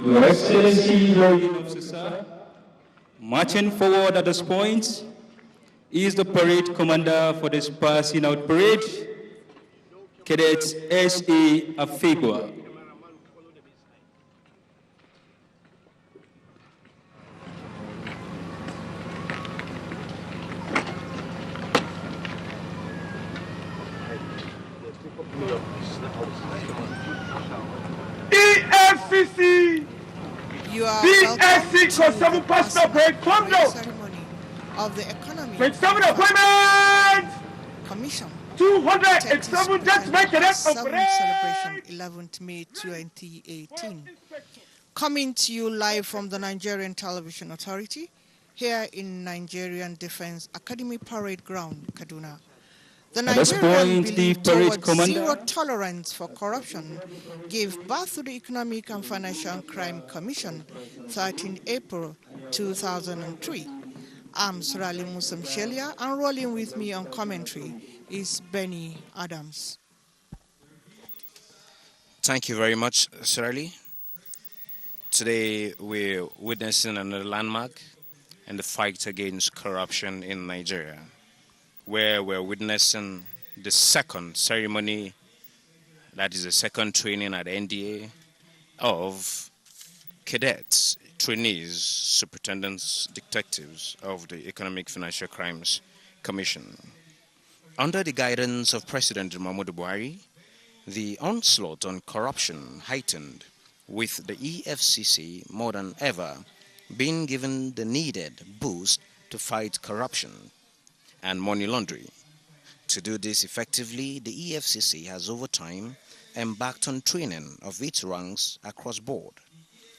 Your Excellency, Lord Officer, marching forward at this point is the parade commander for this passing out parade, Cadet S.A. Afigwa. Efcc. You are Efcc for 7 personal break from ceremony of the Economy 27 appointments. Commission 287 judgment cadets of celebration 11th May 2018. Coming to you live from the Nigerian Television Authority here in Nigerian Defense Academy Parade Ground, Kaduna. The Nigerian belief towards zero tolerance for corruption gave birth to the Economic and Financial Crime Commission 13 April 2003. I'm Surali Musam Shelia, and rolling with me on commentary is Benny Adams. Thank you very much, Surali. Today we're witnessing another landmark in the fight against corruption in Nigeria, where we're witnessing the second ceremony, that is the second training at NDA of cadets, trainees, superintendents, detectives of the Economic Financial Crimes Commission. Under the guidance of President Muhammadu Buhari, the onslaught on corruption heightened, with the EFCC more than ever being given the needed boost to fight corruption and money laundering. To do this effectively, the EFCC has over time embarked on training of its ranks across board,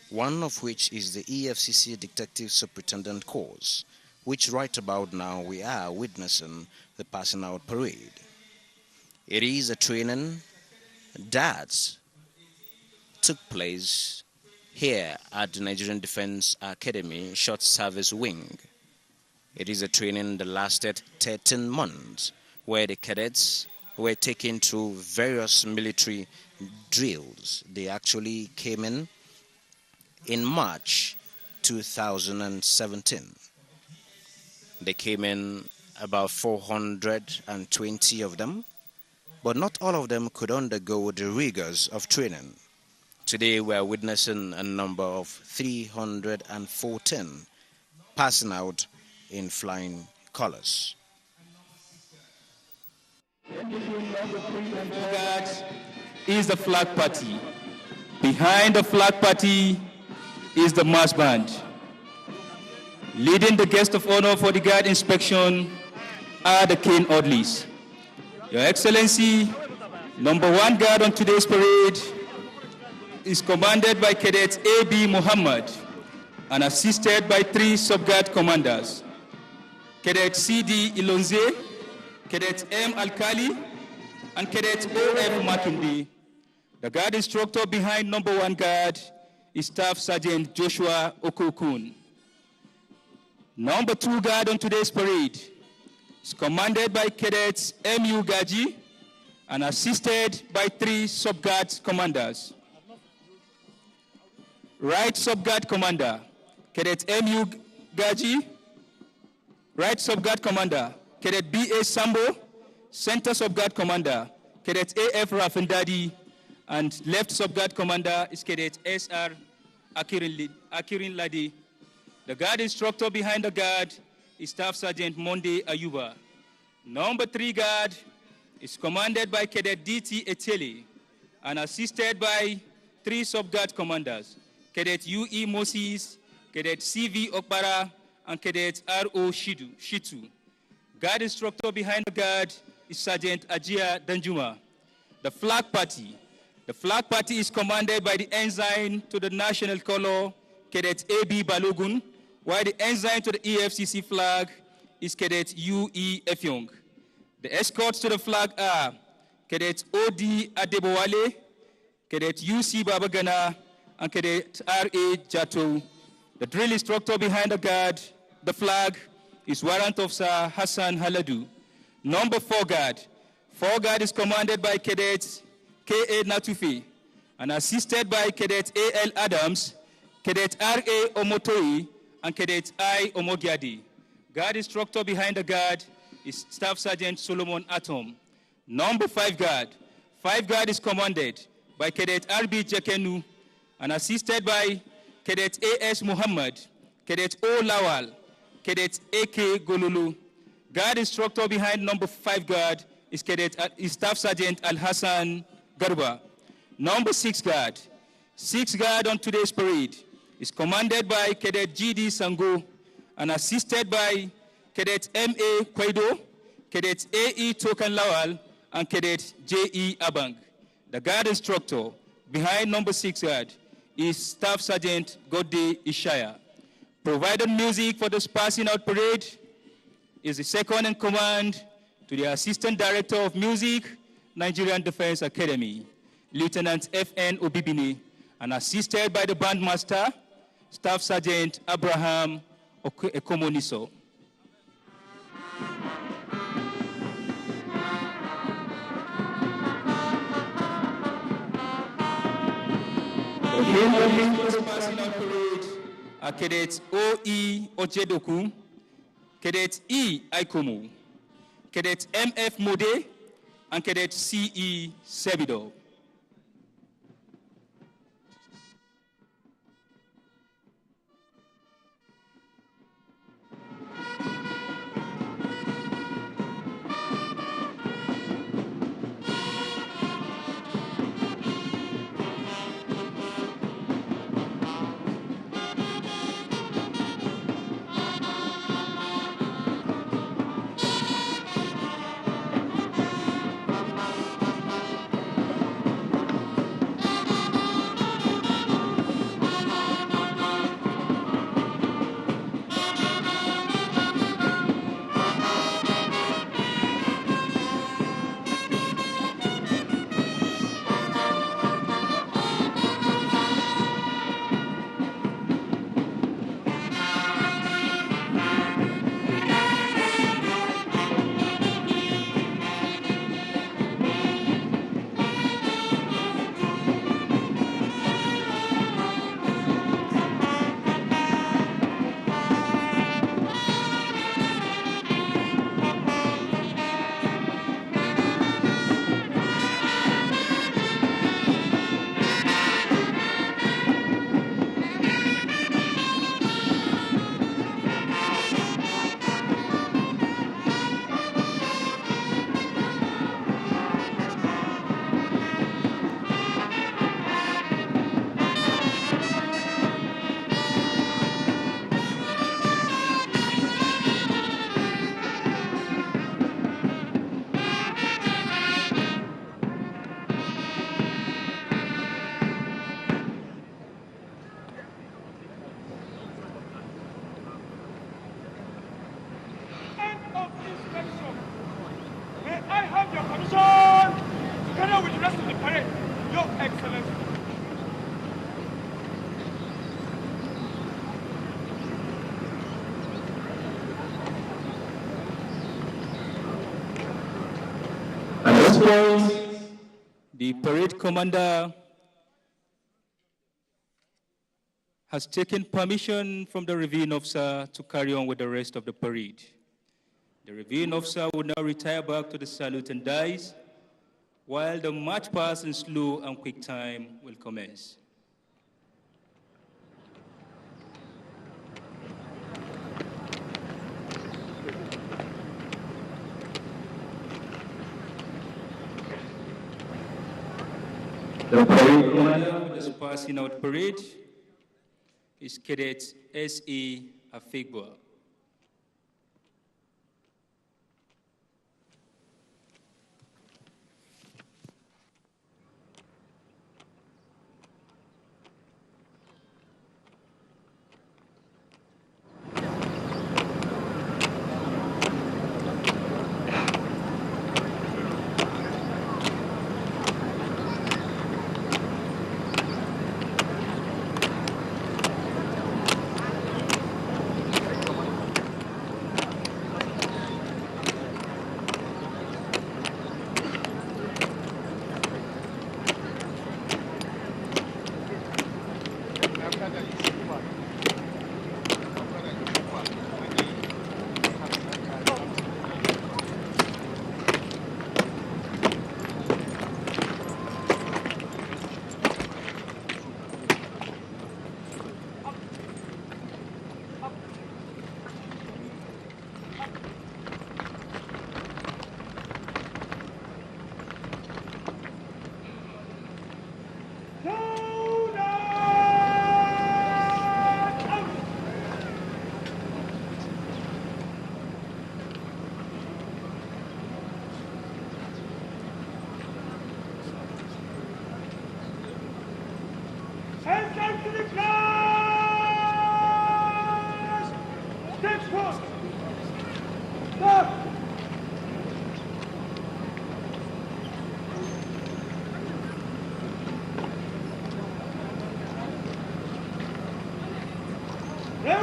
one of which is the EFCC Detective Superintendent course, which right about now we are witnessing the passing out parade. It is a training that took place here at the Nigerian Defense Academy Short Service Wing. It is a training that lasted 13 months, where the cadets were taken through various military drills. They actually came in March 2017. They came in about 420 of them, but not all of them could undergo the rigors of training. Today we are witnessing a number of 314 passing out in flying colors. Is the flag party. Behind the flag party is the mass band. Leading the guest of honor for the guard inspection are the cane orderlies. Your Excellency, number 1 guard on today's parade is commanded by Cadet A.B. Muhammad and assisted by 3 sub-guard commanders, Cadet C.D. Ilonze, Cadet M. Alkali, and Cadet O.F. Makinde. The guard instructor behind number 1 guard is Staff Sergeant Joshua Okokun. Number 2 guard on today's parade is commanded by Cadets M.U. Gaji and assisted by 3 sub-guard commanders. Right sub-guard commander, Cadet M.U. Gaji. Right sub-guard commander, Cadet B.A. Sambo. Center sub-guard commander, Cadet A.F. Rafindadi. And left sub-guard commander is Cadet S.R. Akirin Ladi. The guard instructor behind the guard is Staff Sergeant Monde Ayuba. Number 3 guard is commanded by Cadet D.T. Etele and assisted by 3 sub-guard commanders, Cadet U.E. Moses, Cadet C.V. Okbara, and Cadet R.O. Shitu. Guard instructor behind the guard is Sergeant Ajia Danjuma. The flag party. The flag party is commanded by the ensign to the national color, Cadet A.B. Balogun, while the ensign to the EFCC flag is Cadet U.E. Efyong. The escorts to the flag are Cadet O.D. Adebowale, Cadet U.C. Babagana, and Cadet R.A. Jato. The drill instructor behind the flag, is Warrant Officer Hassan Haladu. Number 4 guard, Guard is commanded by Cadet K.A. Natufi and assisted by Cadet A.L. Adams, Cadet R.A. Omotoi, and Cadet I. Omogiadi. Guard instructor behind the guard is Staff Sergeant Solomon Atom. Number 5 Guard. 5 Guard is commanded by Cadet R.B. Jekenu and assisted by Cadet A.S. Muhammad, Cadet O. Lawal, Cadet A.K. Golulu. Guard instructor behind number 5 Guard is Staff Sergeant Al-Hassan Garba. Number 6 Guard. 6 Guard on today's parade is commanded by Cadet G.D. Sango and assisted by Cadet M.A. Kwaido, Cadet A.E. Tokan Lawal, and Cadet J.E. Abang. The guard instructor behind number 6 Guard is Staff Sergeant Gode Ishaya. Provided music for this passing out parade is the second in command to the Assistant Director of Music, Nigerian Defense Academy, Lieutenant F.N. Obibini, and assisted by the bandmaster, Staff Sergeant Abraham Ekomoniso. Passing out parade are Cadets O.E. Ojedoku, Cadet E. Aikomu, Cadet M.F. Mode, and Cadet C.E. Sebido. The parade commander has taken permission from the reviewing officer to carry on with the rest of the parade. The reviewing officer will now retire back to the salute and dice, while the march past in slow and quick time will commence. The parade commander for this passing out parade is Cadet S.E. Afigwa.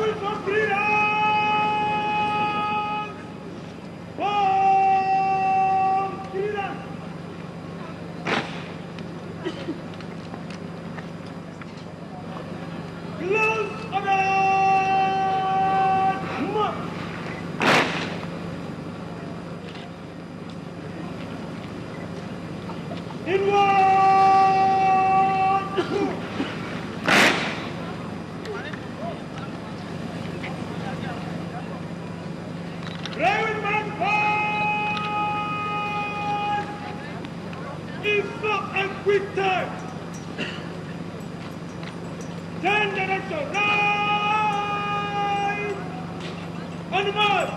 will for freedom! For freedom! Close order! March! Inward! Railman forward! It's not a quick time! Turn direction right! On the march!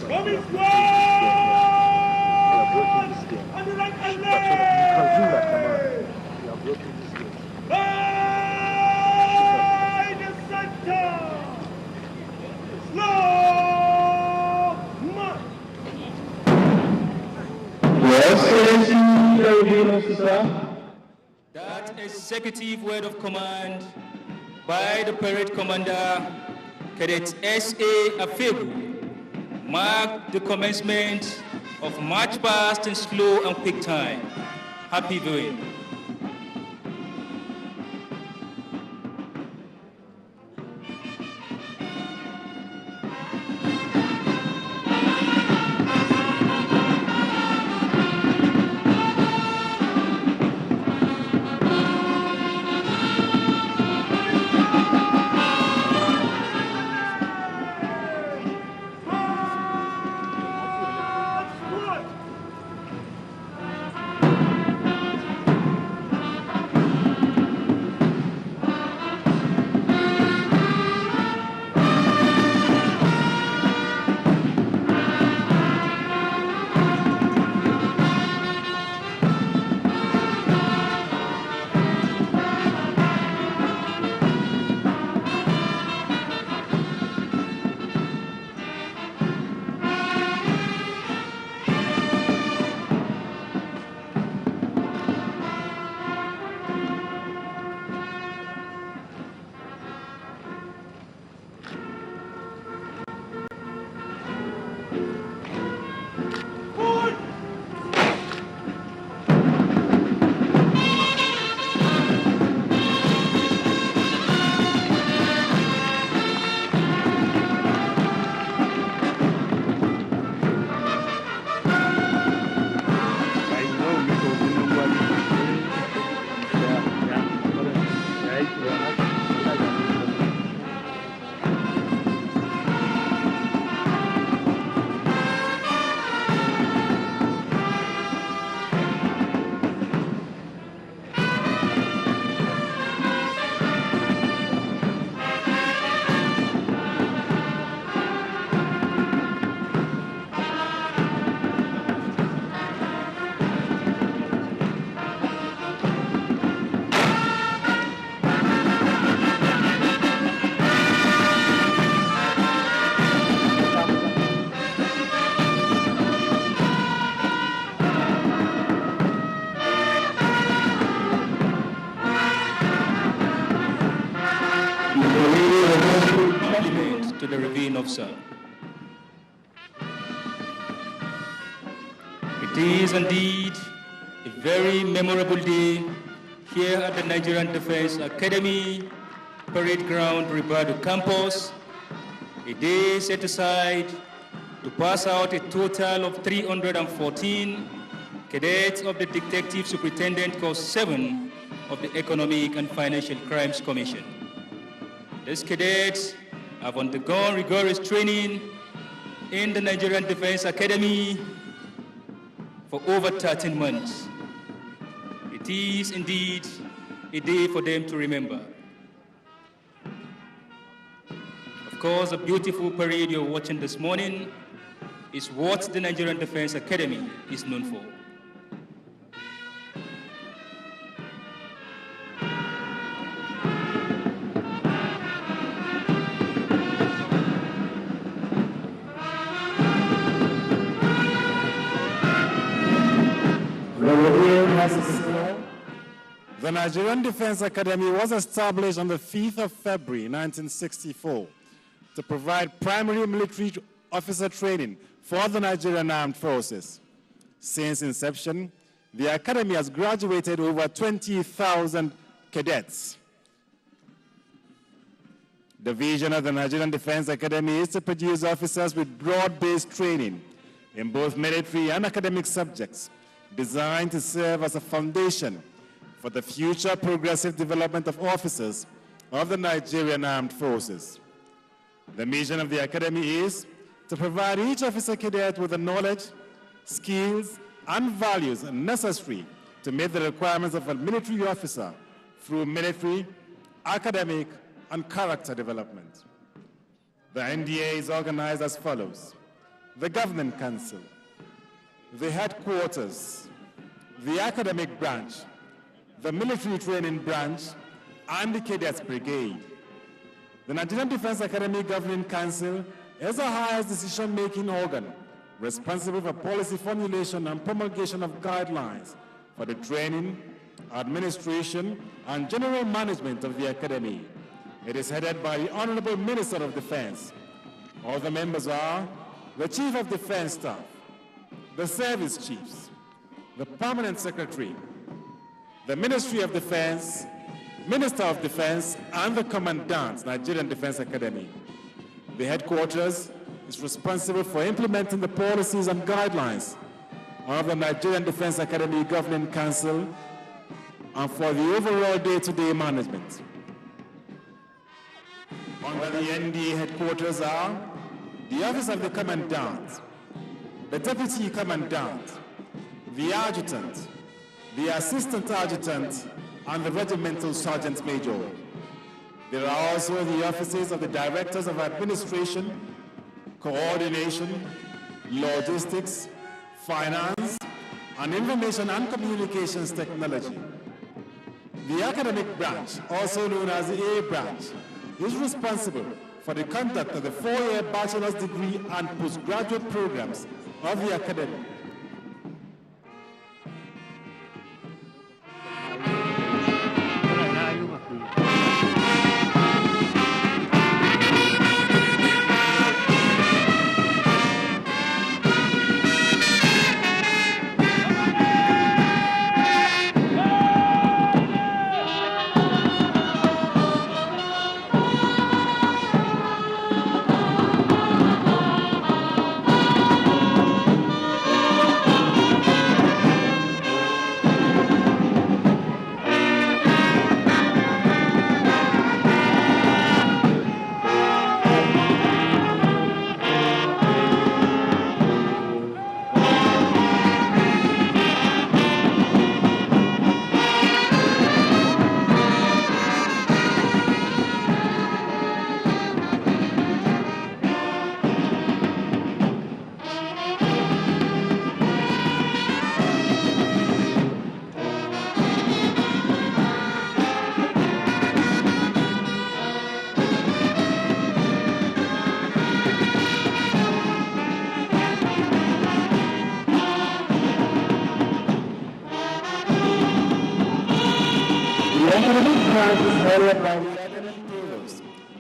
Coming squad! On the right and left! By the center! Slow march! That executive word of command by the parade commander, Cadet S.A. Afegu, marked the commencement of march past in slow and quick time. Happy viewing. To the reviewing officer. It is indeed a very memorable day here at the Nigerian Defense Academy, Parade Ground, Ribado Campus. A day set aside to pass out a total of 314 cadets of the Detective Superintendent Course 7 of the Economic and Financial Crimes Commission. These cadets have undergone rigorous training in the Nigerian Defense Academy for over 13 months. It is indeed a day for them to remember. Of course, the beautiful parade you're watching this morning is what the Nigerian Defense Academy is known for. The Nigerian Defense Academy was established on the 5th of February 1964 to provide primary military officer training for the Nigerian Armed Forces. Since inception, the Academy has graduated over 20,000 cadets. The vision of the Nigerian Defense Academy is to produce officers with broad-based training in both military and academic subjects, designed to serve as a foundation for the future progressive development of officers of the Nigerian Armed Forces. The mission of the Academy is to provide each officer cadet with the knowledge, skills, and values necessary to meet the requirements of a military officer through military, academic, and character development. The NDA is organized as follows: the Governing Council, the headquarters, the academic branch, the military training branch, and the Cadets Brigade. The Nigerian Defense Academy Governing Council is the highest decision-making organ responsible for policy formulation and promulgation of guidelines for the training, administration, and general management of the Academy. It is headed by the Honorable Minister of Defense. All the members are the Chief of Defense Staff, the Service Chiefs, the Permanent Secretary, the Ministry of Defense, Minister of Defense, and the Commandant, Nigerian Defense Academy. The headquarters is responsible for implementing the policies and guidelines of the Nigerian Defense Academy Governing Council and for the overall day-to-day management. Under the NDA headquarters are the Office of the Commandant, the Deputy Commandant, the Adjutant, the Assistant Adjutant, and the Regimental Sergeant Major. There are also the offices of the Directors of Administration, Coordination, Logistics, Finance, and Information and Communications Technology. The academic branch, also known as the A branch, is responsible for the conduct of the 4-year bachelor's degree and postgraduate programs of the academy.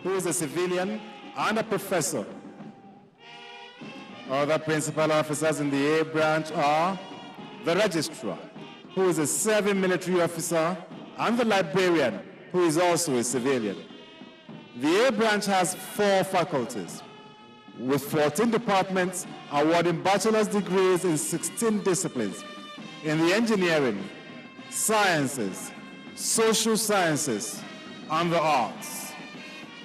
Who is a civilian and a professor. Other principal officers in the A branch are the registrar, who is a serving military officer, and the librarian, who is also a civilian. The A branch has 4 faculties, with 14 departments awarding bachelor's degrees in 16 disciplines in the engineering, sciences, social sciences, and the arts.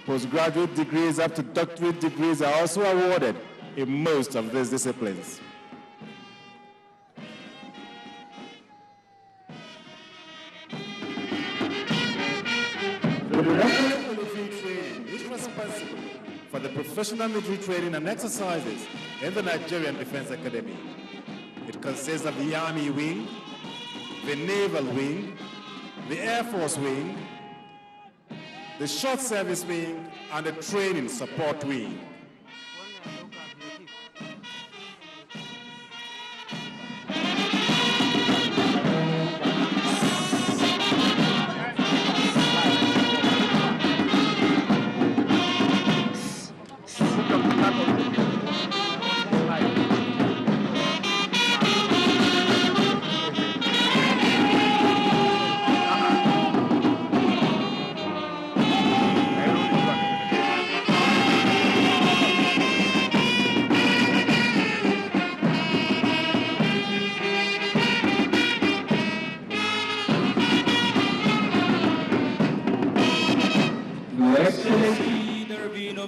Postgraduate degrees up to doctorate degrees are also awarded in most of these disciplines. The Director of Military Training is responsible for the professional military training and exercises in the Nigerian Defense Academy. It consists of the Army Wing, the Naval Wing, the Air Force Wing, the Short Service Wing, and the Training Support Wing.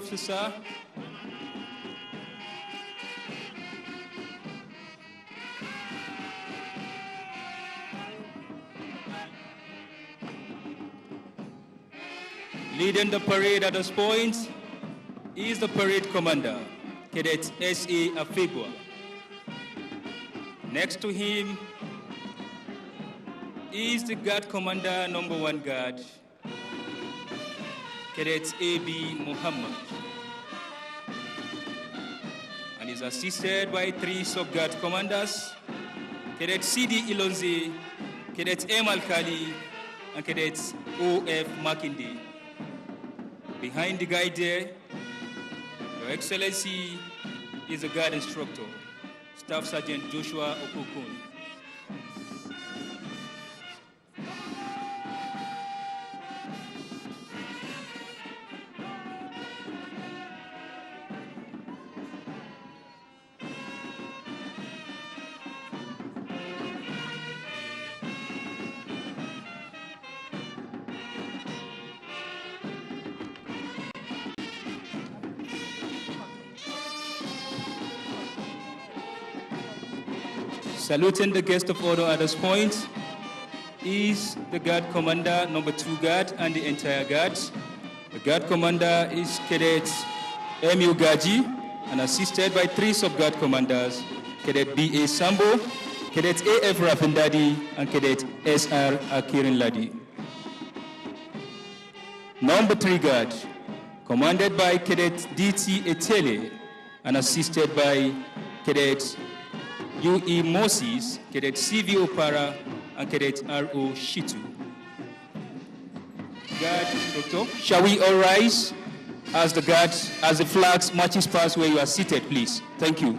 officer. Leading the parade at this point is the parade commander, Cadet S.A. Afigwa. Next to him is the guard commander, number 1 guard, Cadet A.B. Muhammad, and is assisted by 3 sub-guard commanders, Cadet C.D. Ilonze, Cadet M. Alkali, and Cadet O.F. Makinde. Behind the guide there, Your Excellency is the guard instructor, Staff Sergeant Joshua Okokun. Saluting the guest of honor at this point is the guard commander, number 2 guard, and the entire guard. The guard commander is Cadet M.U. Gaji, and assisted by 3 sub-guard commanders, Cadet B.A. Sambo, Cadet A.F. Rafindadi, and Cadet S.R. Akirin Ladi. Number 3 guard, commanded by Cadet D.T. Etele, and assisted by Cadet U.E. Moses, Cadet C.V. Opara, and Cadet R.O. Shitu. Guard instructor, shall we all rise as the flags marches past where you are seated, please? Thank you.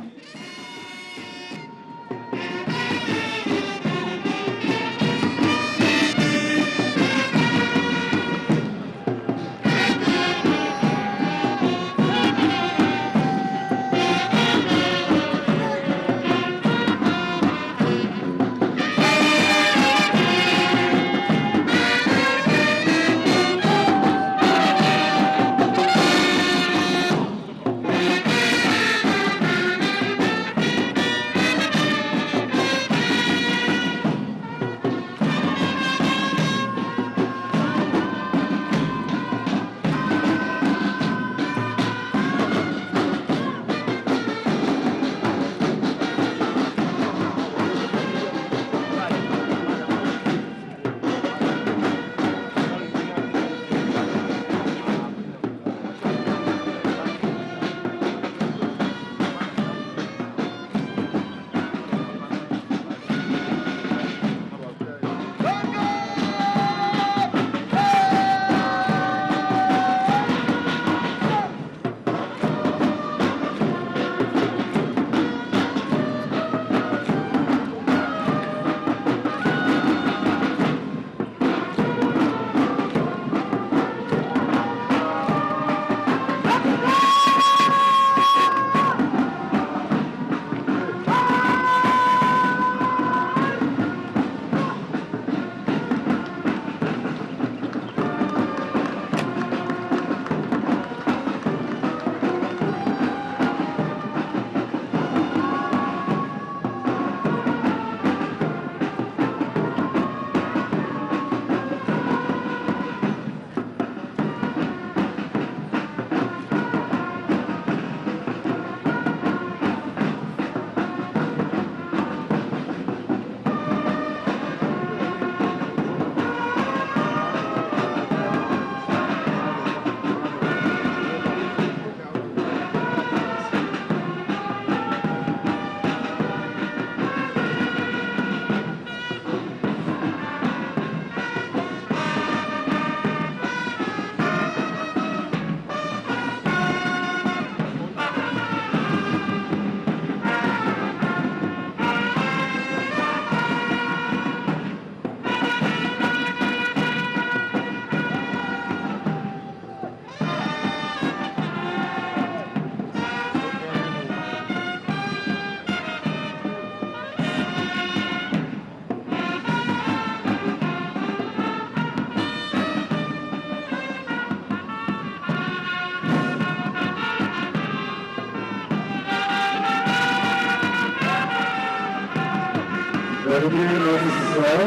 reviewing officer,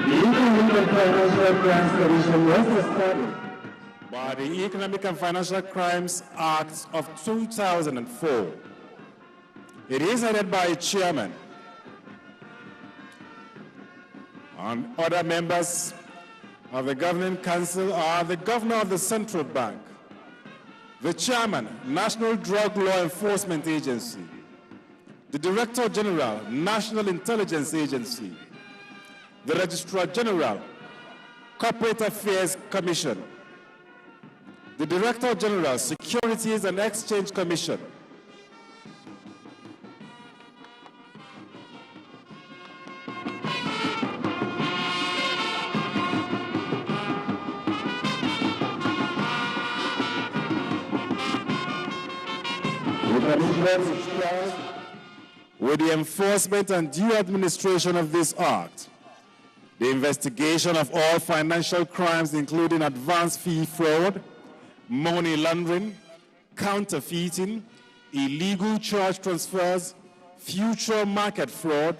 the Economic and Financial Crimes Commission was established by the Economic and Financial Crimes Act of 2004. It is headed by a chairman, and other members of the Governing Council are the Governor of the Central Bank, the Chairman, National Drug Law Enforcement Agency, the Director General, National Intelligence Agency, the Registrar General, Corporate Affairs Commission, the Director General, Securities and Exchange Commission, with the enforcement and due administration of this act, the investigation of all financial crimes including advance fee fraud, money laundering, counterfeiting, illegal charge transfers, future market fraud,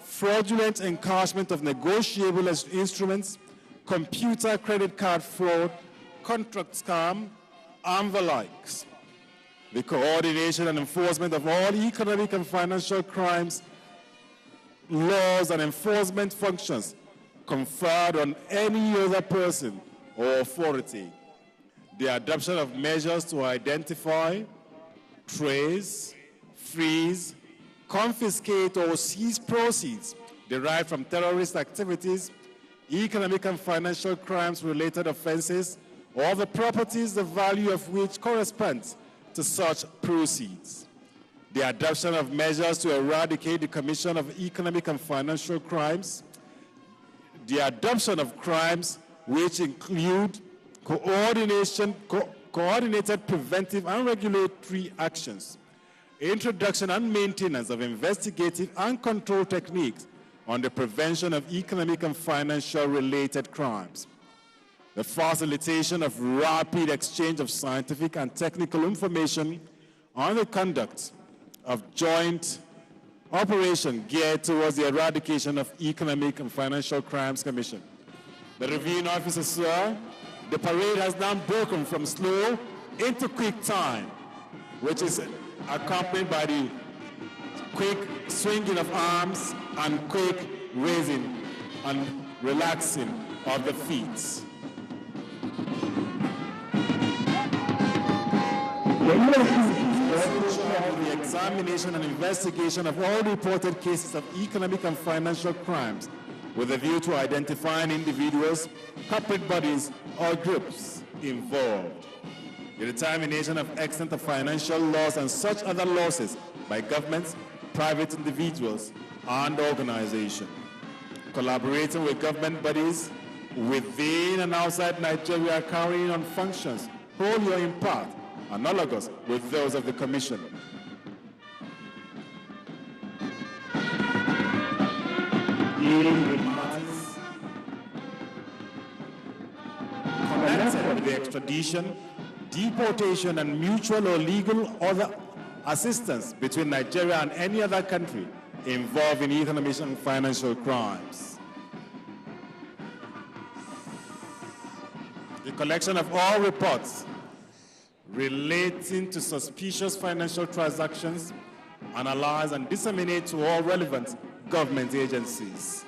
fraudulent encashment of negotiable instruments, computer credit card fraud, contract scam, and the likes. The coordination and enforcement of all economic and financial crimes, laws, and enforcement functions conferred on any other person or authority. The adoption of measures to identify, trace, freeze, confiscate, or seize proceeds derived from terrorist activities, economic and financial crimes-related offenses, or the properties the value of which corresponds to such proceeds. The adoption of measures to eradicate the commission of economic and financial crimes. The adoption of crimes which include coordinated preventive and regulatory actions. Introduction and maintenance of investigative and control techniques on the prevention of economic and financial related crimes. The facilitation of rapid exchange of scientific and technical information on the conduct of joint operation geared towards the eradication of economic and financial crimes commission. The reviewing officer, sir, the parade has now broken from slow into quick time, which is accompanied by the quick swinging of arms and quick raising and relaxing of the feet. The examination and investigation of all reported cases of economic and financial crimes with a view to identifying individuals, corporate bodies, or groups involved. The determination of extent of financial loss and such other losses by governments, private individuals, and organizations. Collaborating with government bodies within and outside Nigeria carrying on functions wholly or in part analogous with those of the Commission. Dealing with matters connected with the extradition, deportation, and mutual or legal other assistance between Nigeria and any other country involved in economic and financial crimes. The collection of all reports relating to suspicious financial transactions, analyze and disseminate to all relevant government agencies.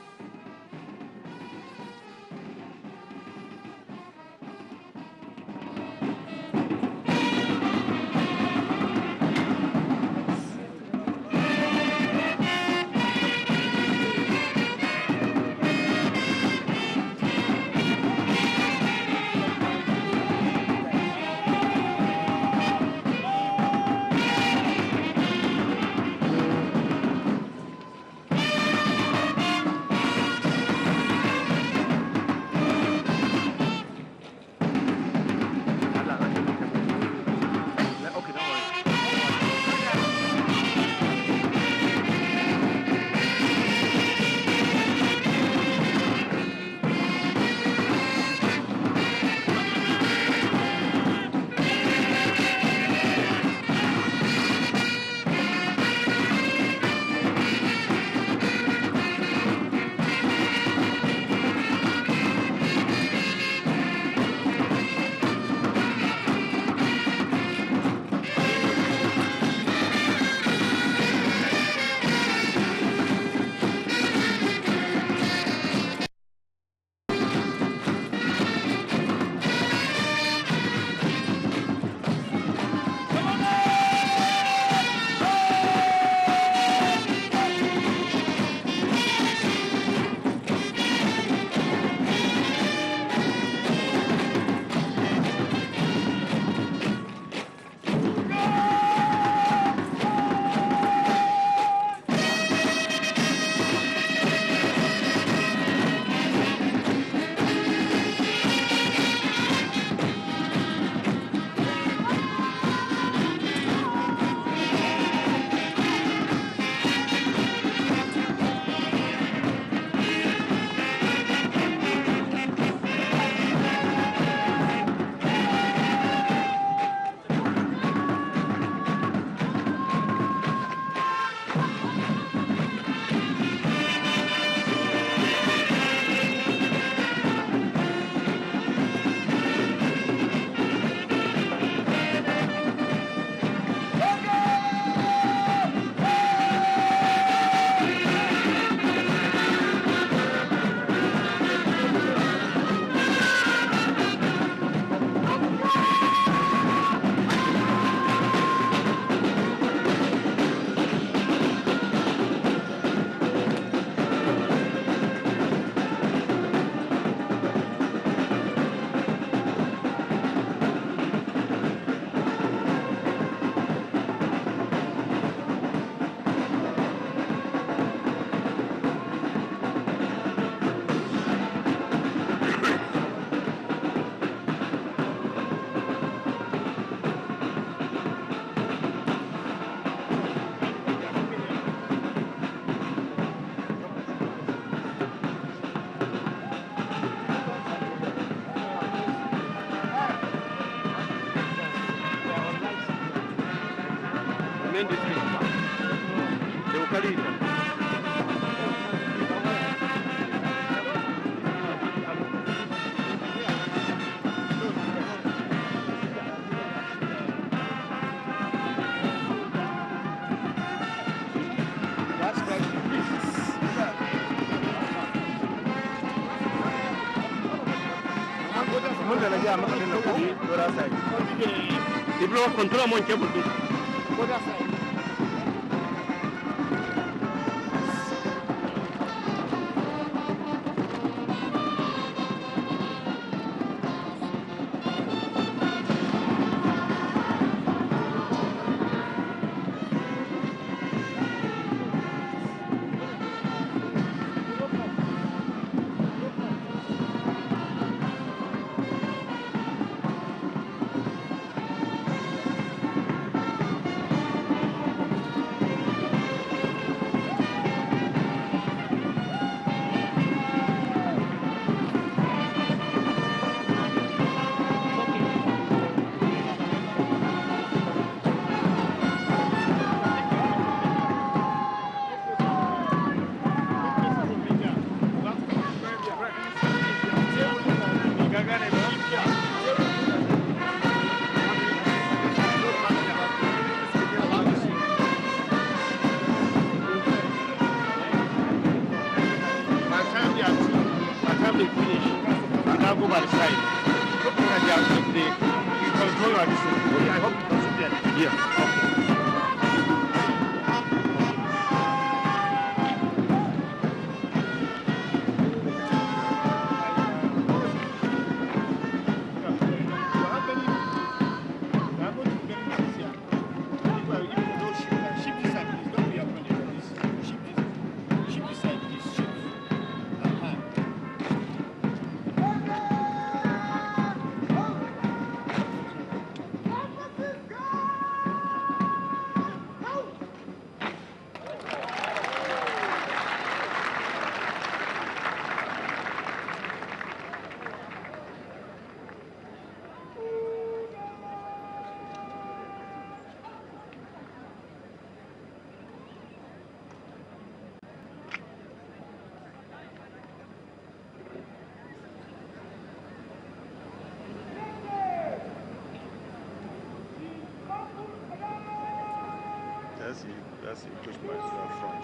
That's it. Push my front.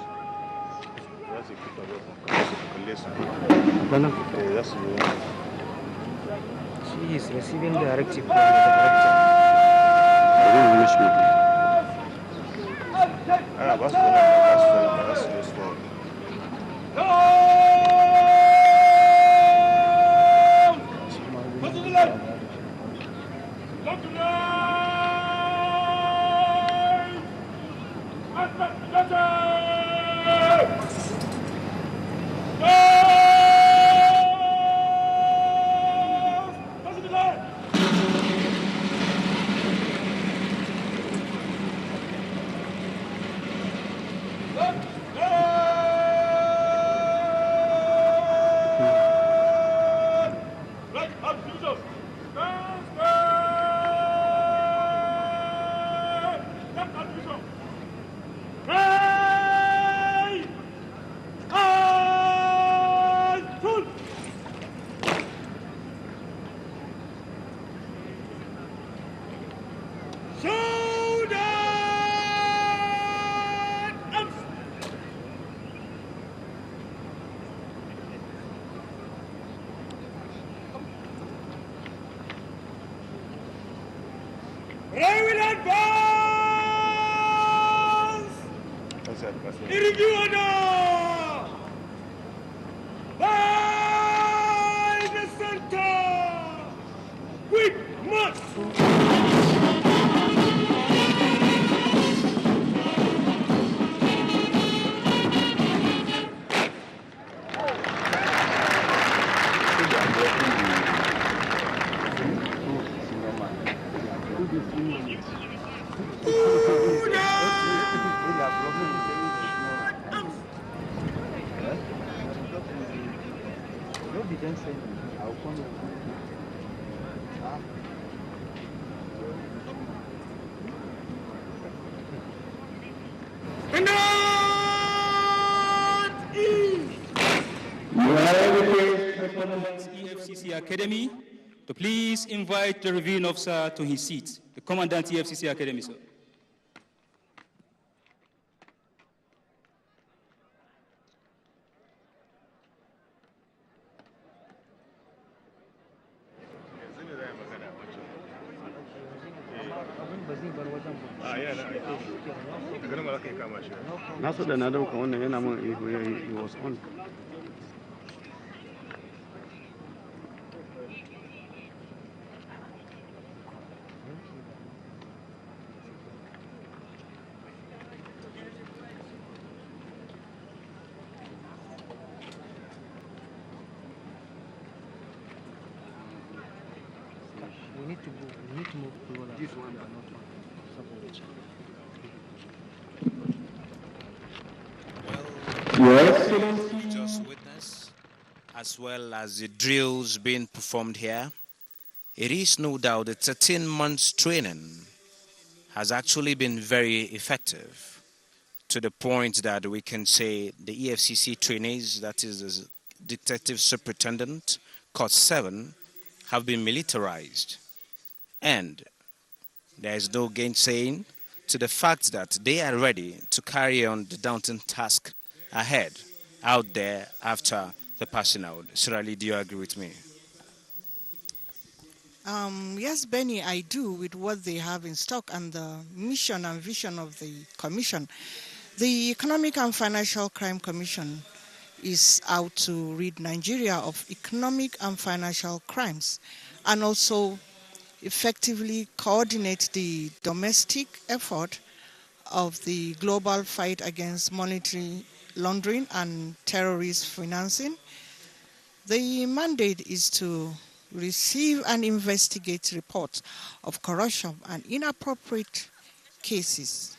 That's it. Put away that's the She is receiving directive from the director. I don't wish me. That's this one. EFCC Academy to please invite the reviewing officer to his seat, the Commandant EFCC Academy, sir. Na so da na dauka wannan yana mun ihu ya yi was on. We need to move closer. This one are not We just witnessed, as well as the drills being performed here, it is no doubt that 13 months training has actually been very effective, to the point that we can say the EFCC trainees, that is the Detective Superintendent, Court 7, have been militarized. And there is no gainsaying to the fact that they are ready to carry on the daunting task ahead out there after the passing out. Surely, do you agree with me? Yes, Benny, I do, with what they have in stock and the mission and vision of the Commission. The Economic and Financial Crime Commission is out to rid Nigeria of economic and financial crimes, and also effectively coordinate the domestic effort of the global fight against monetary laundering and terrorist financing. The mandate is to receive and investigate reports of corruption and inappropriate cases.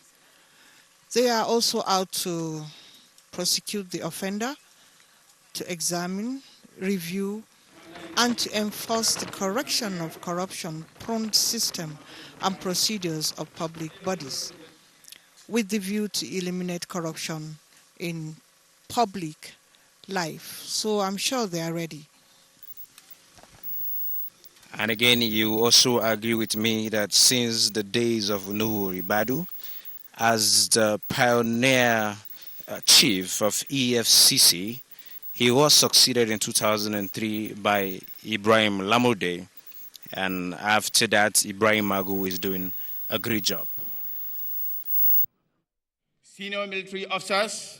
They are also out to prosecute the offender, to examine, review, and to enforce the correction of corruption-prone system and procedures of public bodies, with the view to eliminate corruption in public life. So I'm sure they are ready. And again, you also agree with me that since the days of Nuhu Ribadu, as the pioneer chief of EFCC, he was succeeded in 2003 by Ibrahim Lamurde, and after that, Ibrahim Magu is doing a great job. Senior military officers,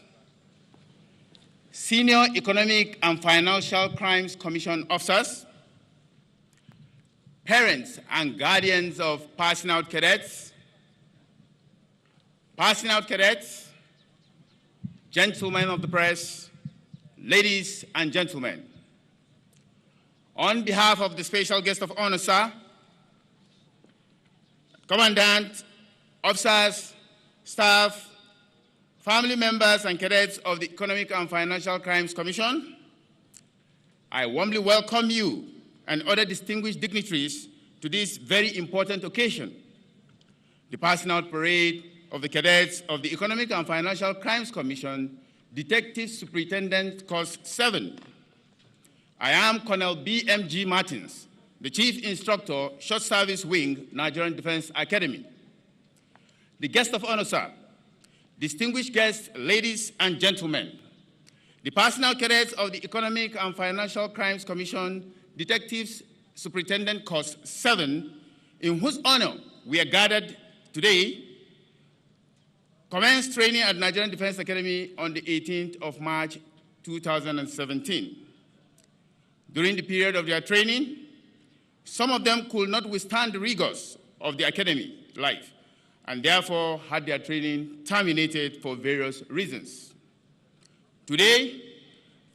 Senior Economic and Financial Crimes Commission officers, parents and guardians of passing out cadets, gentlemen of the press, ladies and gentlemen. On behalf of the special guest of honor, sir, Commandant, officers, staff, family members and cadets of the Economic and Financial Crimes Commission, I warmly welcome you and other distinguished dignitaries to this very important occasion, the passing out parade of the cadets of the Economic and Financial Crimes Commission, Detective Superintendent Course 7. I am Colonel B.M.G. Martins, the Chief Instructor, Short Service Wing, Nigerian Defense Academy. The guest of honor, sir, distinguished guests, ladies and gentlemen, the passing out cadets of the Economic and Financial Crimes Commission, Detectives Superintendent Course 7, in whose honor we are gathered today, commenced training at Nigerian Defense Academy on the 18th of March 2017. During the period of their training, some of them could not withstand the rigors of the academy life and therefore had their training terminated for various reasons. Today,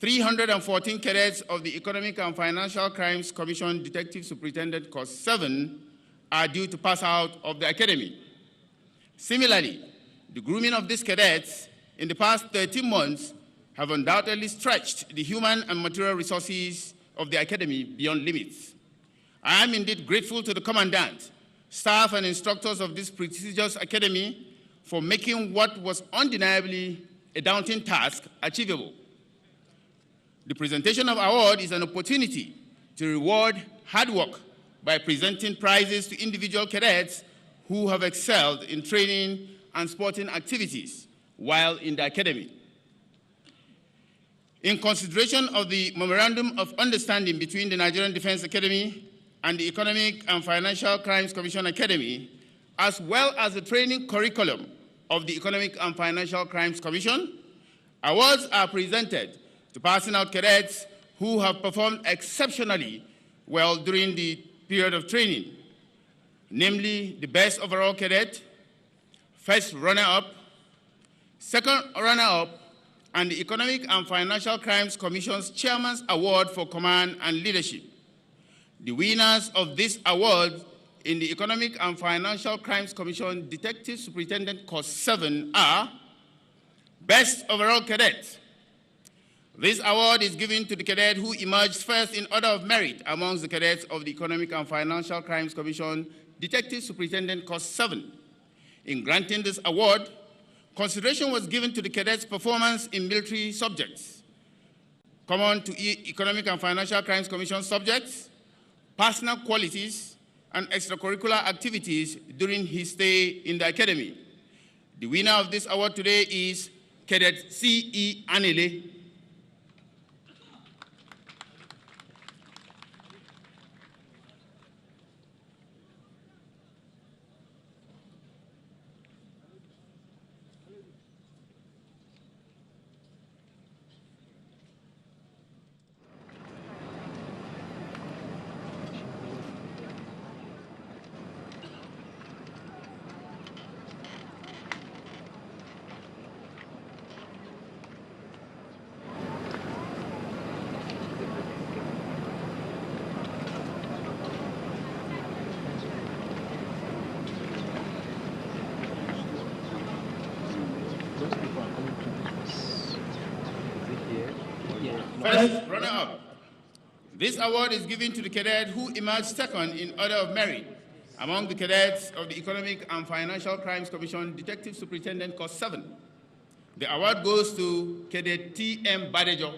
314 cadets of the Economic and Financial Crimes Commission Detective Superintendent Course 7 are due to pass out of the academy. Similarly, the grooming of these cadets in the past 13 months have undoubtedly stretched the human and material resources of the academy beyond limits. I am indeed grateful to the commandant, staff, and instructors of this prestigious academy for making what was undeniably a daunting task achievable. The presentation of award is an opportunity to reward hard work by presenting prizes to individual cadets who have excelled in training and sporting activities while in the academy. In consideration of the Memorandum of Understanding between the Nigerian Defense Academy and the Economic and Financial Crimes Commission Academy, as well as the training curriculum of the Economic and Financial Crimes Commission, awards are presented to passing out cadets who have performed exceptionally well during the period of training, namely the best overall cadet, first runner-up, second runner-up, and the Economic and Financial Crimes Commission's Chairman's Award for Command and Leadership. The winners of this award in the Economic and Financial Crimes Commission Detective Superintendent Course 7 are Best Overall Cadet. This award is given to the cadet who emerged first in order of merit amongst the cadets of the Economic and Financial Crimes Commission Detective Superintendent Course 7. In granting this award, consideration was given to the cadets' performance in military subjects, common to Economic and Financial Crimes Commission subjects, personal qualities, and extracurricular activities during his stay in the academy. The winner of this award today is Cadet C.E. Anele. First runner-up. This award is given to the cadet who emerged second in order of merit among the cadets of the Economic and Financial Crimes Commission Detective Superintendent Course 7. The award goes to Cadet T.M. Badejo.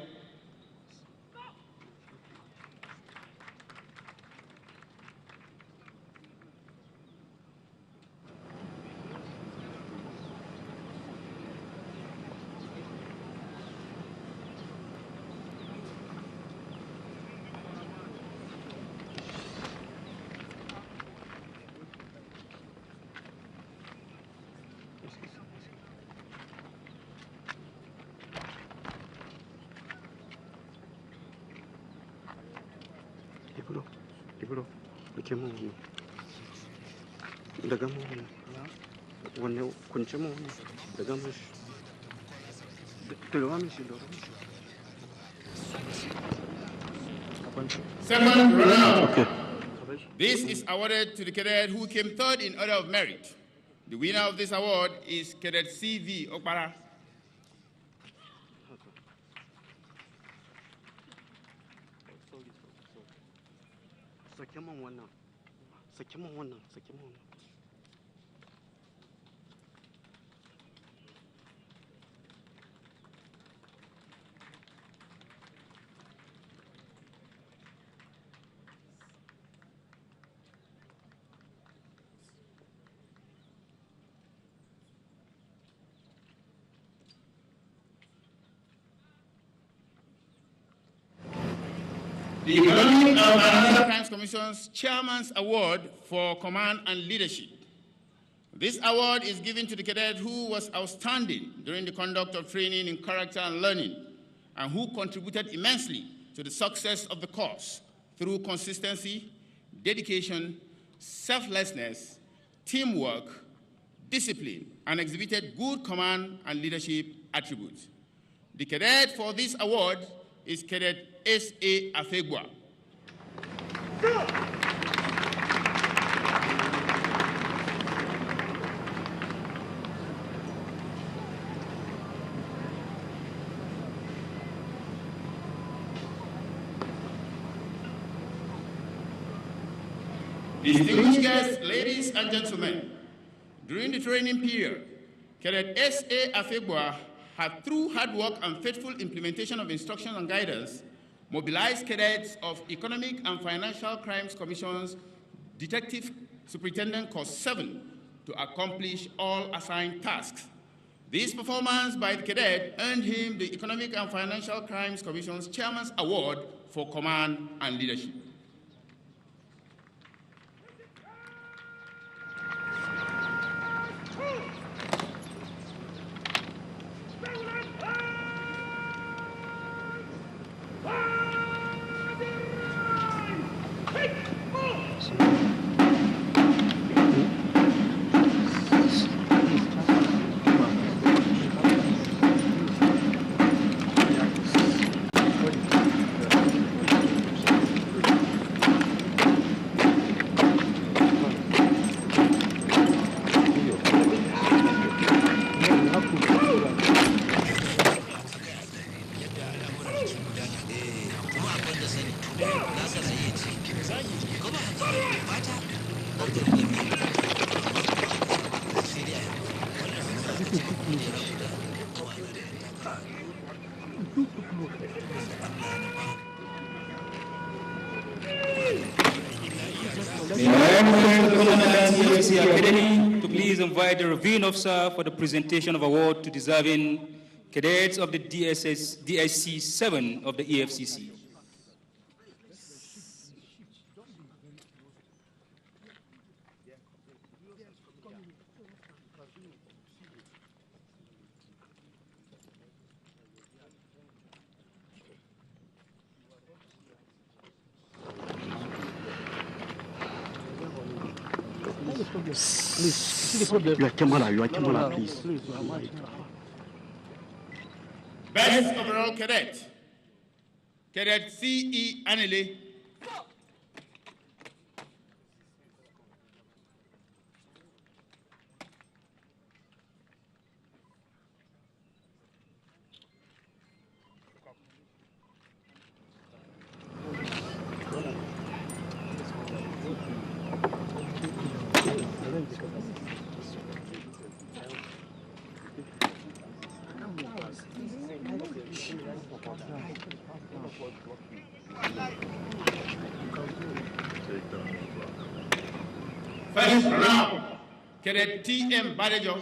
Ibro, bikin mu daga mu wannan kunce mu daga mu daga mu shi Second runner-up. Okay. This is awarded to the cadet who came third in order of merit. The winner of this award is Cadet C.V. Okpara. The Economic and Financial Crimes Commission's Chairman's Award for Command and Leadership. This award is given to the cadet who was outstanding during the conduct of training in character and learning, and who contributed immensely to the success of the course through consistency, dedication, selflessness, teamwork, discipline, and exhibited good command and leadership attributes. The cadet for this award is Cadet S.A. Afegwa. Distinguished guests, ladies and gentlemen, during the training period, Cadet S.A. Afegwa had, through hard work and faithful implementation of instruction and guidance, mobilized cadets of Economic and Financial Crimes Commission's Detective Superintendent Course 7 to accomplish all assigned tasks. This performance by the cadet earned him the Economic and Financial Crimes Commission's Chairman's Award for Command and Leadership. May I request the Commandant Efcc Academy to please invite the Reviewing Officer for the presentation of award to deserving cadets of the DSC 7 of the EFCC. Please, your camera, please. Best overall cadet, Cadet C.E. Anile. First round, Cadet T.M. Badejo.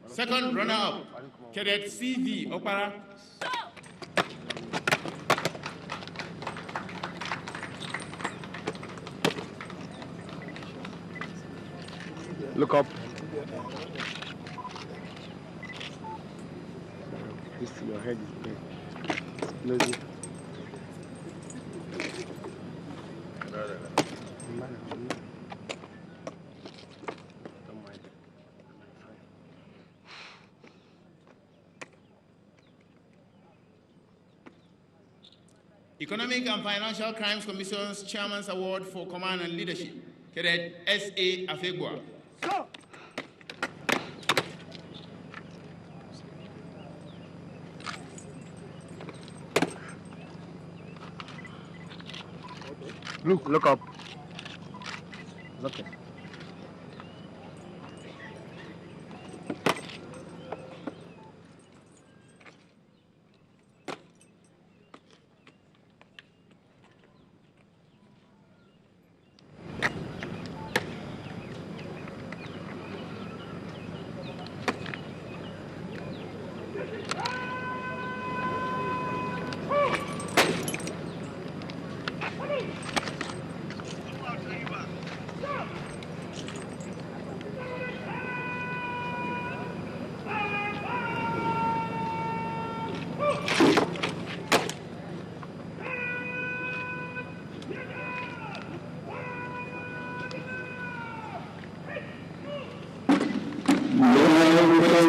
Second runner-up, Cadet C.V. Opara. Look up. Your head is big. Lazy. Economic and Financial Crimes Commission's Chairman's Award for Command and Leadership, Cadet S.A. Afegua. Look up. Okay.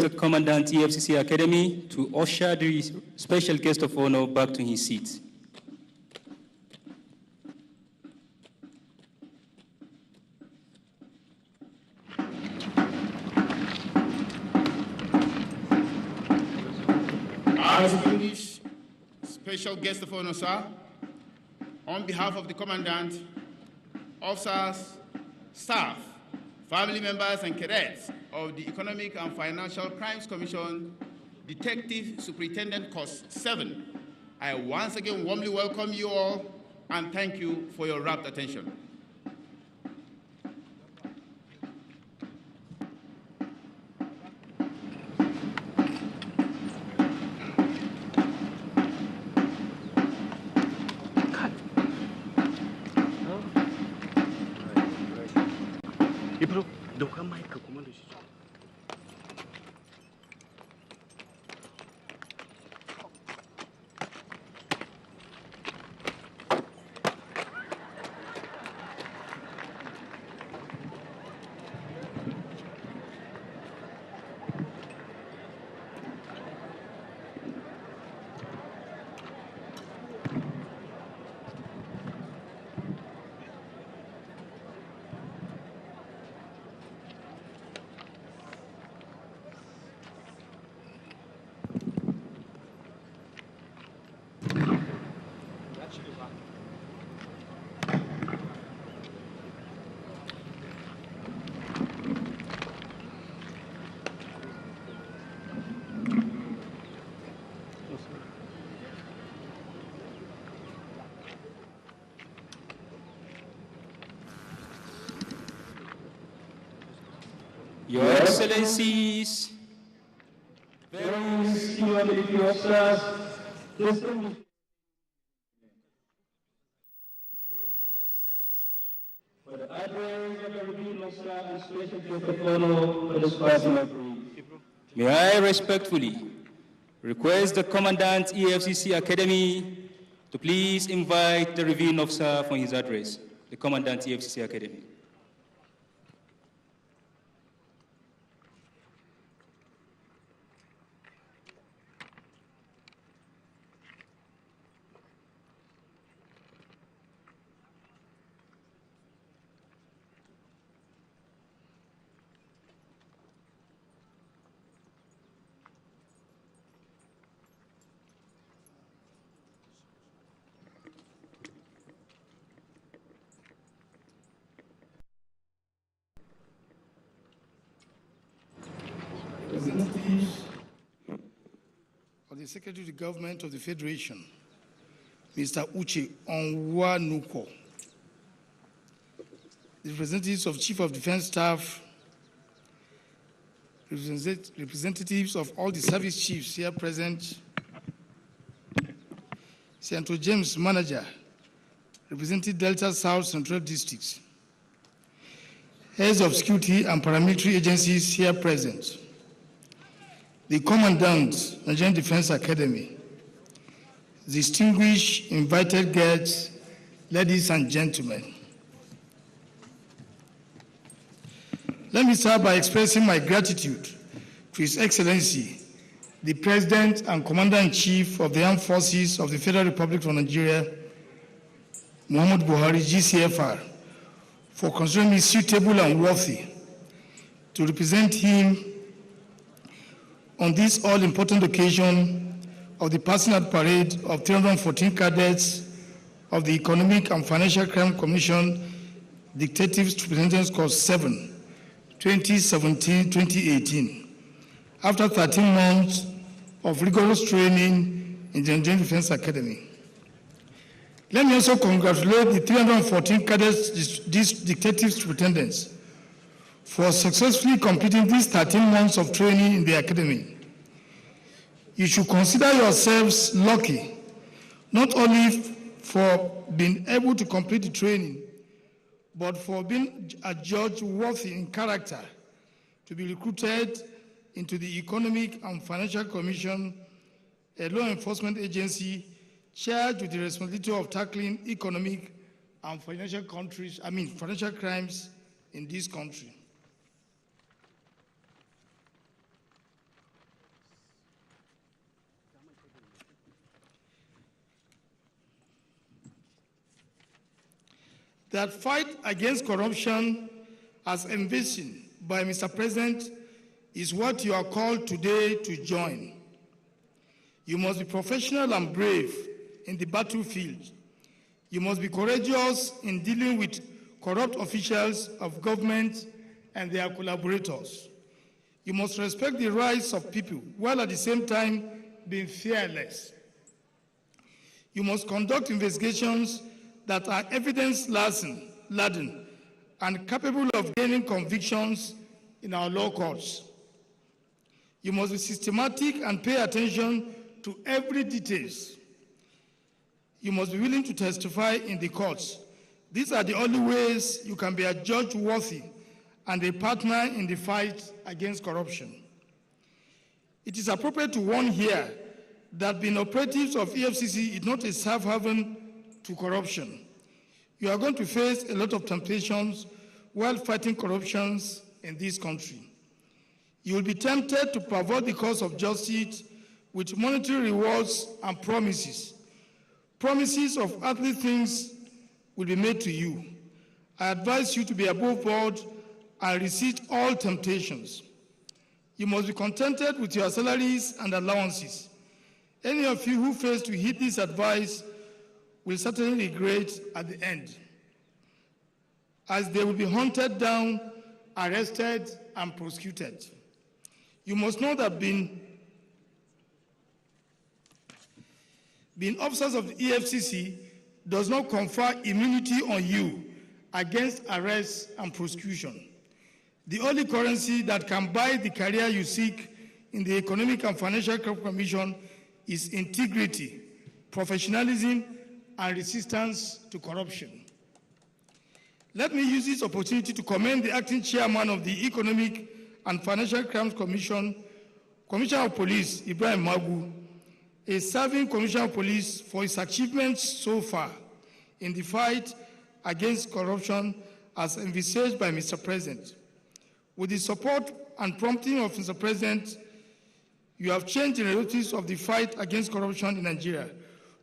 the Commandant EFCC Academy to usher the special guest of honor back to his seat. Distinguished special guest of honor, sir, on behalf of the Commandant, officers, staff, family members, and cadets of the Economic and Financial Crimes Commission, Detective Superintendent Course 7, I once again warmly welcome you all and thank you for your rapt attention. Ibro, dauka mic ka kuma da shi. Your Excellencies, very senior military officers, distinguished for the address of the revealed officer and special guest of honor for this personal brief. May I respectfully request the Commandant EFCC Academy to please invite the revealing officer for his address, the Commandant EFCC Academy. Representatives of the Secretary of the Government of the Federation, Mr. Uche Onwanuko, the representatives of Chief of Defense Staff, representatives of all the service chiefs here present, Central James Manager, representing Delta South Central Districts, heads of security and paramilitary agencies here present, the Commandant, Nigerian Defense Academy, distinguished invited guests, ladies and gentlemen. Let me start by expressing my gratitude to His Excellency, the President and Commander-in-Chief of the Armed Forces of the Federal Republic of Nigeria, Muhammad Buhari, GCFR, for considering me suitable and worthy to represent him on this all-important occasion of the passing out parade of 314 cadets of the Economic and Financial Crime Commission Detective Superintendent's Course 7, 2017-2018, after 13 months of rigorous training in the Nigerian Defense Academy. Let me also congratulate the 314 cadets, these detective superintendents, for successfully completing these 13 months of training in the academy. You should consider yourselves lucky, not only for being able to complete the training, but for being a judge worthy in character to be recruited into the Economic and Financial Commission, a law enforcement agency charged with the responsibility of tackling economic and financial crimes in this country. That fight against corruption, as envisioned by Mr. President, is what you are called today to join. You must be professional and brave in the battlefield. You must be courageous in dealing with corrupt officials of government and their collaborators. You must respect the rights of people while at the same time being fearless. You must conduct investigations that are evidence-laden and capable of gaining convictions in our law courts. You must be systematic and pay attention to every detail. You must be willing to testify in the courts. These are the only ways you can be a judge worthy and a partner in the fight against corruption. It is appropriate to warn here that being operatives of Efcc is not a safe haven to corruption. You are going to face a lot of temptations while fighting corruptions in this country. You will be tempted to pervert the cause of justice with monetary rewards and promises. Promises of earthly things will be made to you. I advise you to be above board and resist all temptations. You must be contented with your salaries and allowances. Any of you who fails to heed this advice will certainly regret at the end, as they will be hunted down, arrested, and prosecuted. You must know that being officers of the Efcc does not confer immunity on you against arrest and prosecution. The only currency that can buy the career you seek in the Economic and Financial Crime Commission is integrity, professionalism, and resistance to corruption. Let me use this opportunity to commend the acting chairman of the Economic and Financial Crimes Commission, Commissioner of Police, Ibrahim Magu, a serving Commissioner of Police, for his achievements so far in the fight against corruption as envisaged by Mr. President. With the support and prompting of Mr. President, you have changed the narratives of the fight against corruption in Nigeria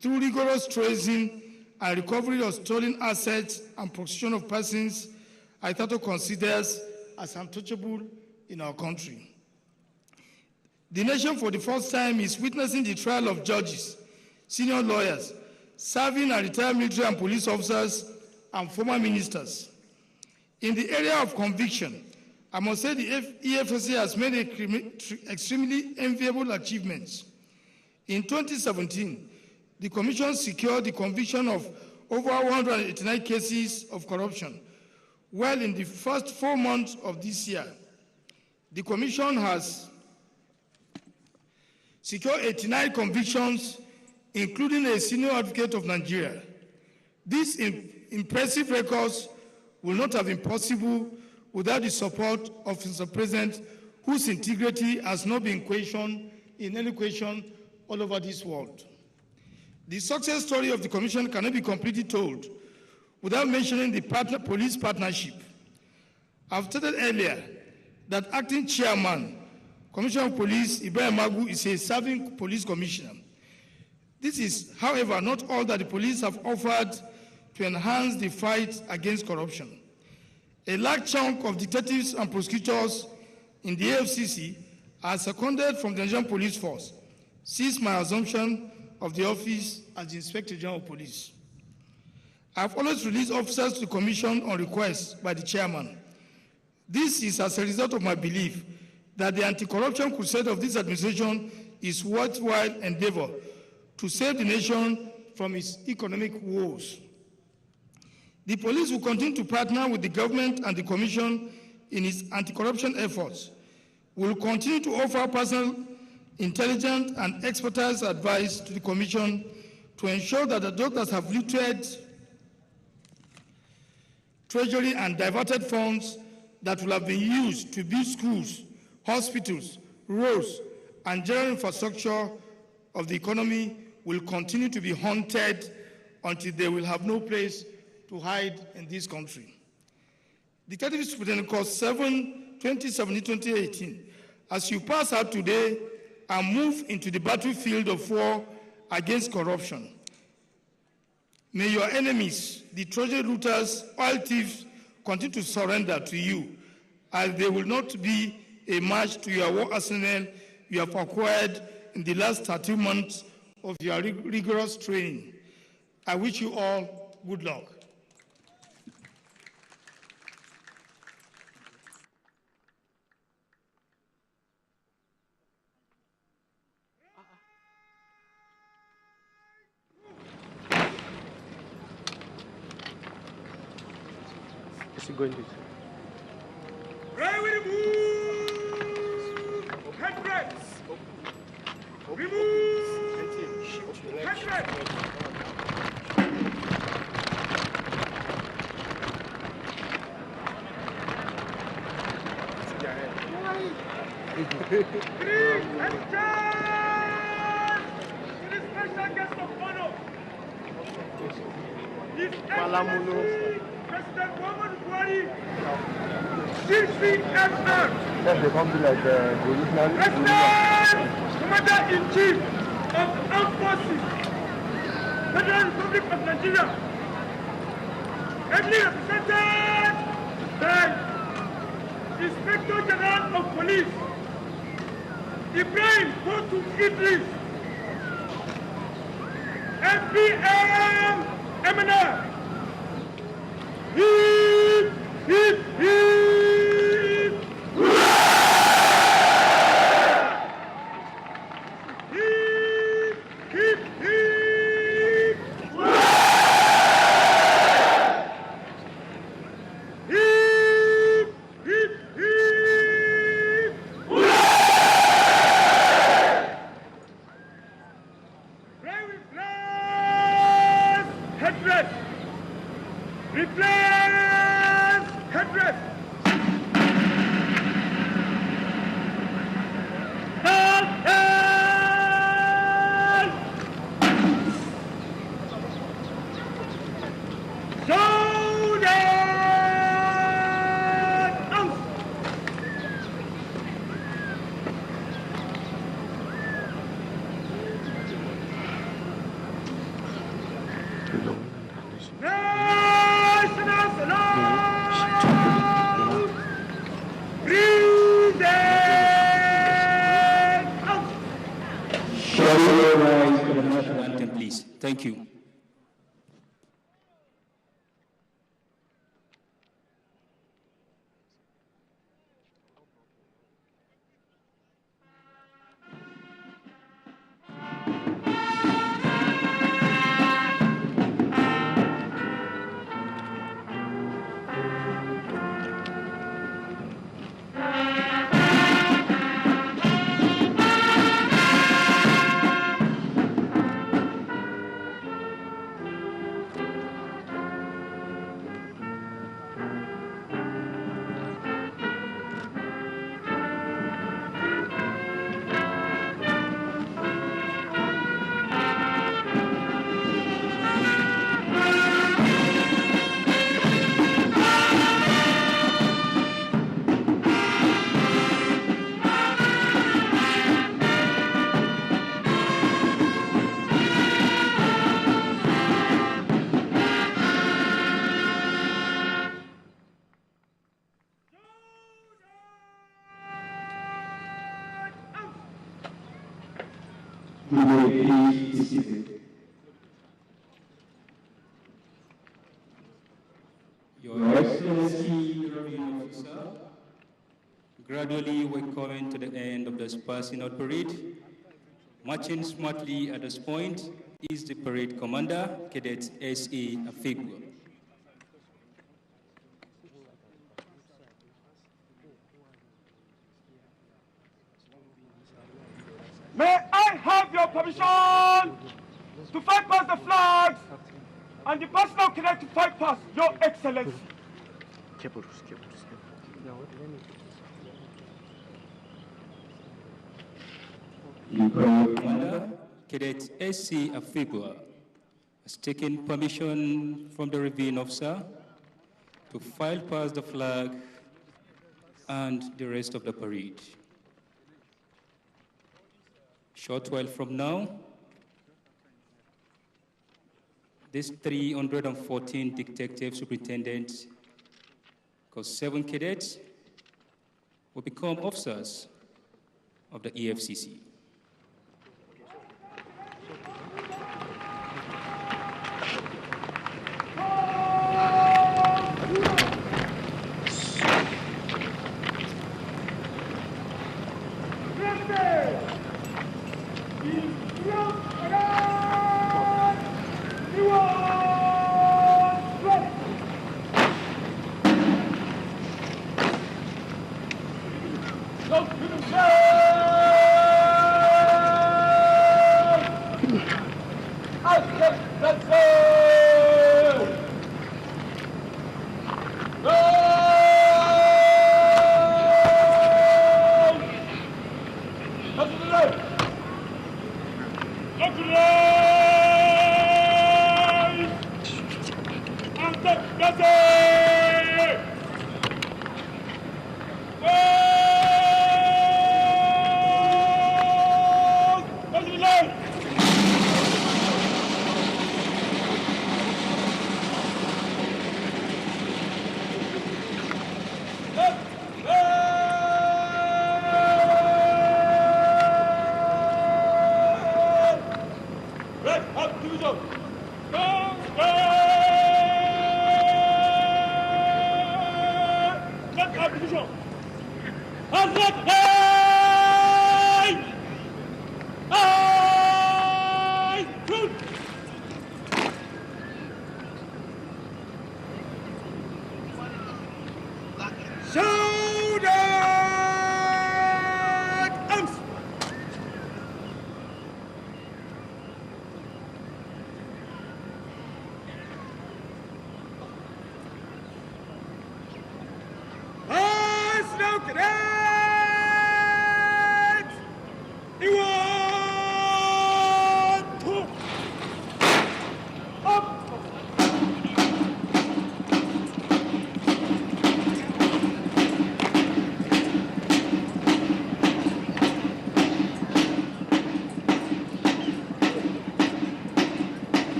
through rigorous tracing and recovery of stolen assets and prosecution of persons ITATO considers as untouchable in our country. The nation, for the first time, is witnessing the trial of judges, senior lawyers, serving and retired military and police officers, and former ministers. In the area of conviction, I must say the Efcc has made extremely enviable achievements. In 2017, the Commission secured the conviction of over 189 cases of corruption, while in the first 4 months of this year, the Commission has secured 89 convictions, including a senior advocate of Nigeria. These impressive records will not have been possible without the support of Mr. President, whose integrity has not been questioned in any question all over this world. The success story of the Commission cannot be completely told without mentioning the police partnership. I've stated earlier that acting chairman, Commissioner of Police, Ibrahim Magu, is a serving police commissioner. This is, however, not all that the police have offered to enhance the fight against corruption. A large chunk of detectives and prosecutors in the Efcc are seconded from the Nigerian Police Force since my assumption of the office as the Inspector General of Police. I have always released officers to the Commission on request by the chairman. This is as a result of my belief that the anti-corruption crusade of this administration is worthwhile endeavor to save the nation from its economic woes. The police will continue to partner with the government and the Commission in its anti-corruption efforts. We will continue to offer personal intelligence and expertise advice to the Commission to ensure that the doctors have looted treasury and diverted funds that will have been used to build schools, hospitals, roads, and general infrastructure of the economy will continue to be haunted until they will have no place to hide in this country. Dictative Superintendent Course 7, 2017-2018, as you pass out today and move into the battlefield of war against corruption, May your enemies, the Trojan looters, oil thieves, continue to surrender to you, as they will not be a match to your war arsenal you have acquired in the last 13 months of your rigorous training. I wish you all good luck. Is he going to? Right with the move! Head remove! Head Greet and charge to the special guest of honor. His Excellency President Muhammad Buhari, CCFR. President, Commander-in-Chief of Armed Forces, Federal Republic of Nigeria, ably represented by Inspector General of Police, Ibrahim Kotu Idris, FBM Eminer, Hip, hip, hip! Hip, hip, hip! Hip, hip, hip! Replace headrest! Replace headrest! Stand held! Shoulder out! National salute! Breathe out! Rise for the national anthem, please. Thank you. You may please be seated. Your Excellency, the Revenue Officer, gradually we're coming to the end of this passing out parade. Marching smartly at this point is the parade commander, Cadet S.A. Afigwa. May I have your permission to fight past the flags and the personal cadet to fight past, Your Excellency? The parade commander, Cadet S.C. Afigwa, has taken permission from the Revenue Officer to file past the flag and the rest of the parade. Short while from now, these 314 detective superintendents, because 7 cadets will become officers of the Efcc.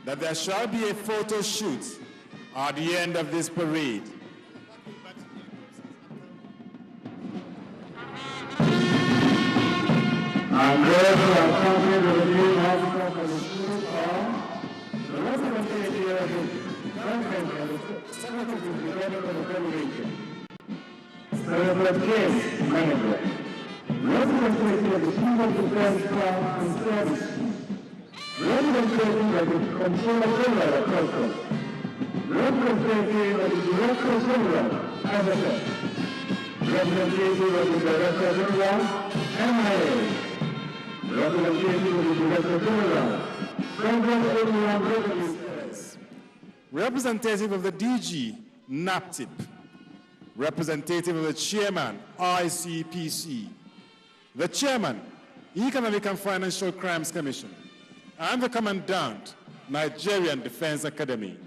That there shall be a photo shoot at the end of this parade. And therefore, accompanied with the new officer for the school the representative of the President of the Secretary of the Government of the Federation, President Case Manager, representative of the Civil Defense Corps and Service, representative of the Controller General of Customs, representative of the Director General, SSS, representative of the Director General, MIA, representative of the Director General, Federal Inland Revenue Service, representative of the DG, NAPTIP, representative of the Chairman, ICPC, the Chairman, Economic and Financial Crimes Commission, and the Commandant, Nigerian Defense Academy.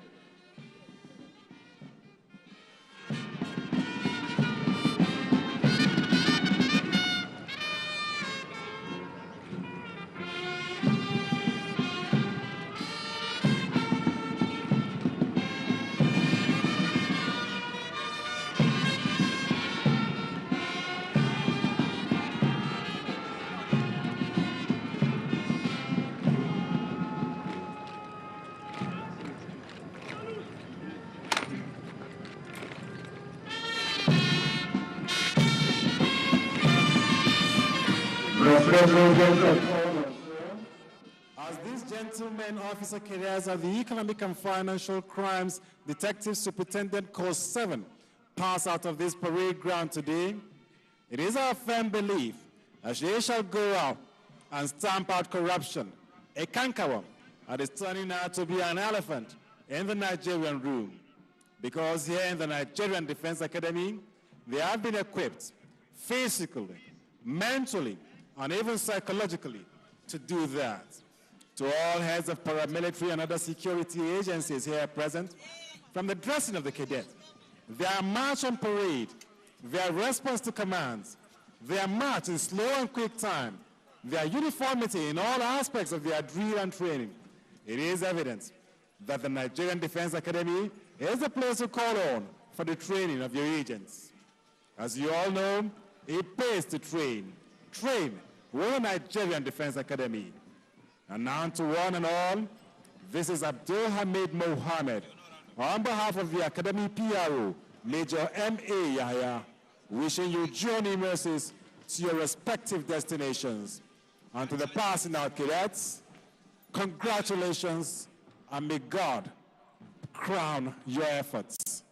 As these gentlemen officer cadets of the Economic and Financial Crimes Detective Superintendent Course 7 pass out of this parade ground today, it is our firm belief that they shall go out and stamp out corruption, a cankerworm that is turning out to be an elephant in the Nigerian room. Because here in the Nigerian Defense Academy, they have been equipped physically, mentally, and even psychologically to do that. To all heads of paramilitary and other security agencies here present, from the dressing of the cadet, their march on parade, their response to commands, their march in slow and quick time, their uniformity in all aspects of their drill and training, it is evident that the Nigerian Defense Academy is the place to call on for the training of your agents. As you all know, it pays to train. Train with the Nigerian Defense Academy. And now to one and all, this is Abdul Hamid Mohammed, on behalf of the Academy PRO, Major M.A. Yahya, wishing you journey mercies to your respective destinations. And to the passing out cadets, congratulations, and may God crown your efforts.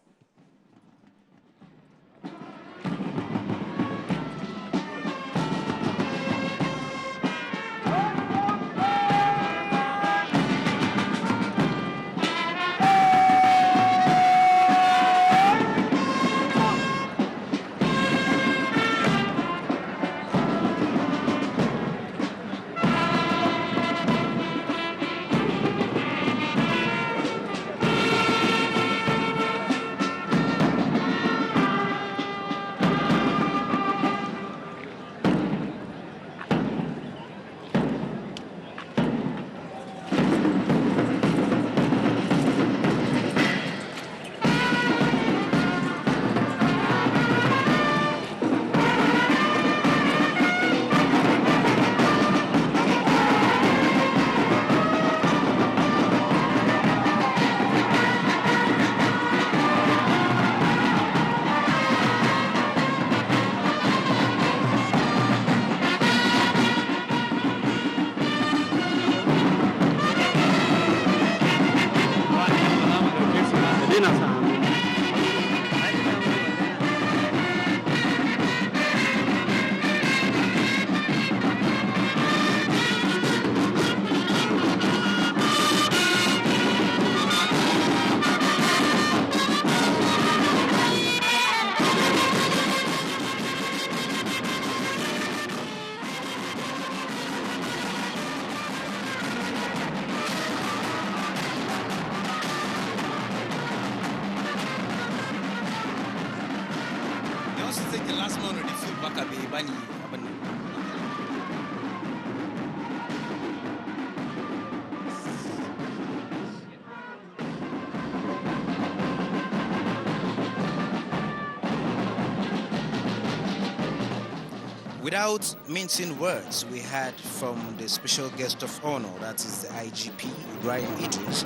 Without mincing words, we heard from the special guest of honor, that is the IGP, Ibrahim Idris,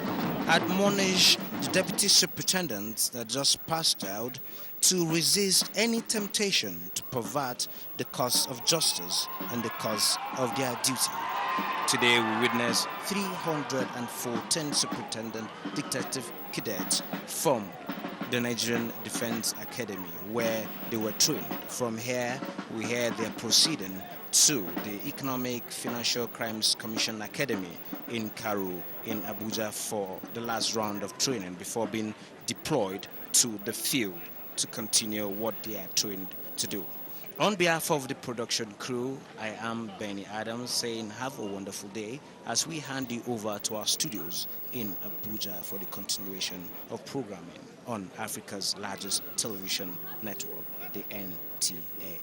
admonish the deputy superintendents that just passed out to resist any temptation to pervert the cause of justice and the cause of their duty. Today we witness 314 superintendent detective cadets from the Nigerian Defense Academy, where they were trained. From here, we hear they're proceeding to the Economic Financial Crimes Commission Academy in Karu, in Abuja, for the last round of training before being deployed to the field to continue what they are trained to do. On behalf of the production crew, I am Benny Adams saying have a wonderful day as we hand you over to our studios in Abuja for the continuation of programming on Africa's largest television network, the NTA.